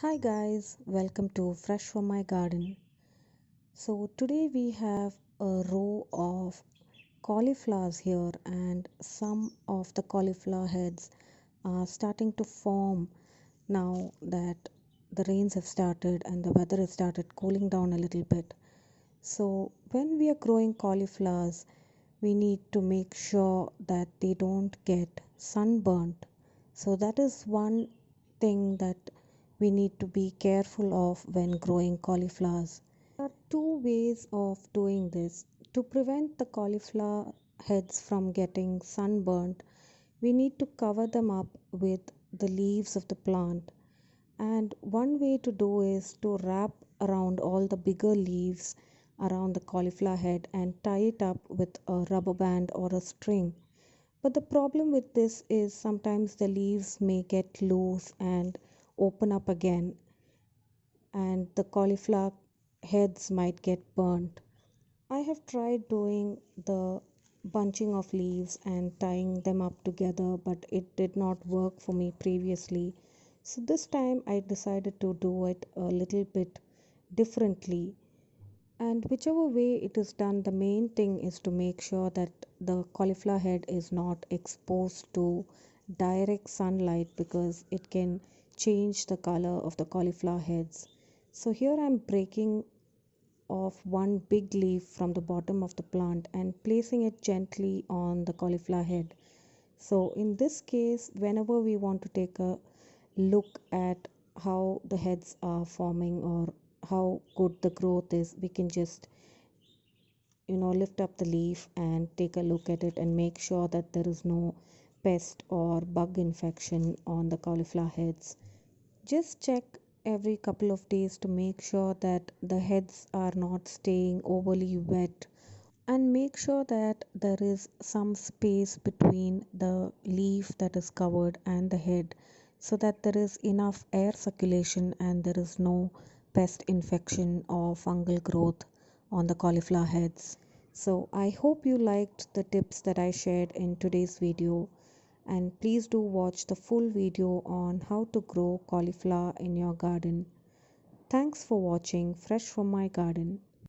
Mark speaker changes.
Speaker 1: Hi guys, welcome to Fresh from my garden. So today we have a row of cauliflowers here and some of the cauliflower heads are starting to form now that the rains have started and the weather has started cooling down a little bit. So when we are growing cauliflowers, we need to make sure that they don't get sunburnt. So that is one thing that we need to be careful of when growing cauliflowers. There are two ways of doing this. To prevent the cauliflower heads from getting sunburnt, we need to cover them up with the leaves of the plant. And one way to do is to wrap around all the bigger leaves around the cauliflower head and tie it up with a rubber band or a string. But the problem with this is sometimes the leaves may get loose and open up again, and the cauliflower heads might get burnt. I have tried doing the bunching of leaves and tying them up together, but it did not work for me previously. So this time I decided to do it a little bit differently. And whichever way it is done, the main thing is to make sure that the cauliflower head is not exposed to direct sunlight because it can change the color of the cauliflower heads. So here I'm breaking off one big leaf from the bottom of the plant and placing it gently on the cauliflower head. So in this case, whenever we want to take a look at how the heads are forming or how good the growth is, we can just lift up the leaf and take a look at it and make sure that there is no pest or bug infection on the cauliflower heads. Just check every couple of days to make sure that the heads are not staying overly wet, and make sure that there is some space between the leaf that is covered and the head so that there is enough air circulation and there is no pest infection or fungal growth on the cauliflower heads. So I hope you liked the tips that I shared in today's video, and please do watch the full video on how to grow cauliflower in your garden. Thanks for watching Fresh from my garden.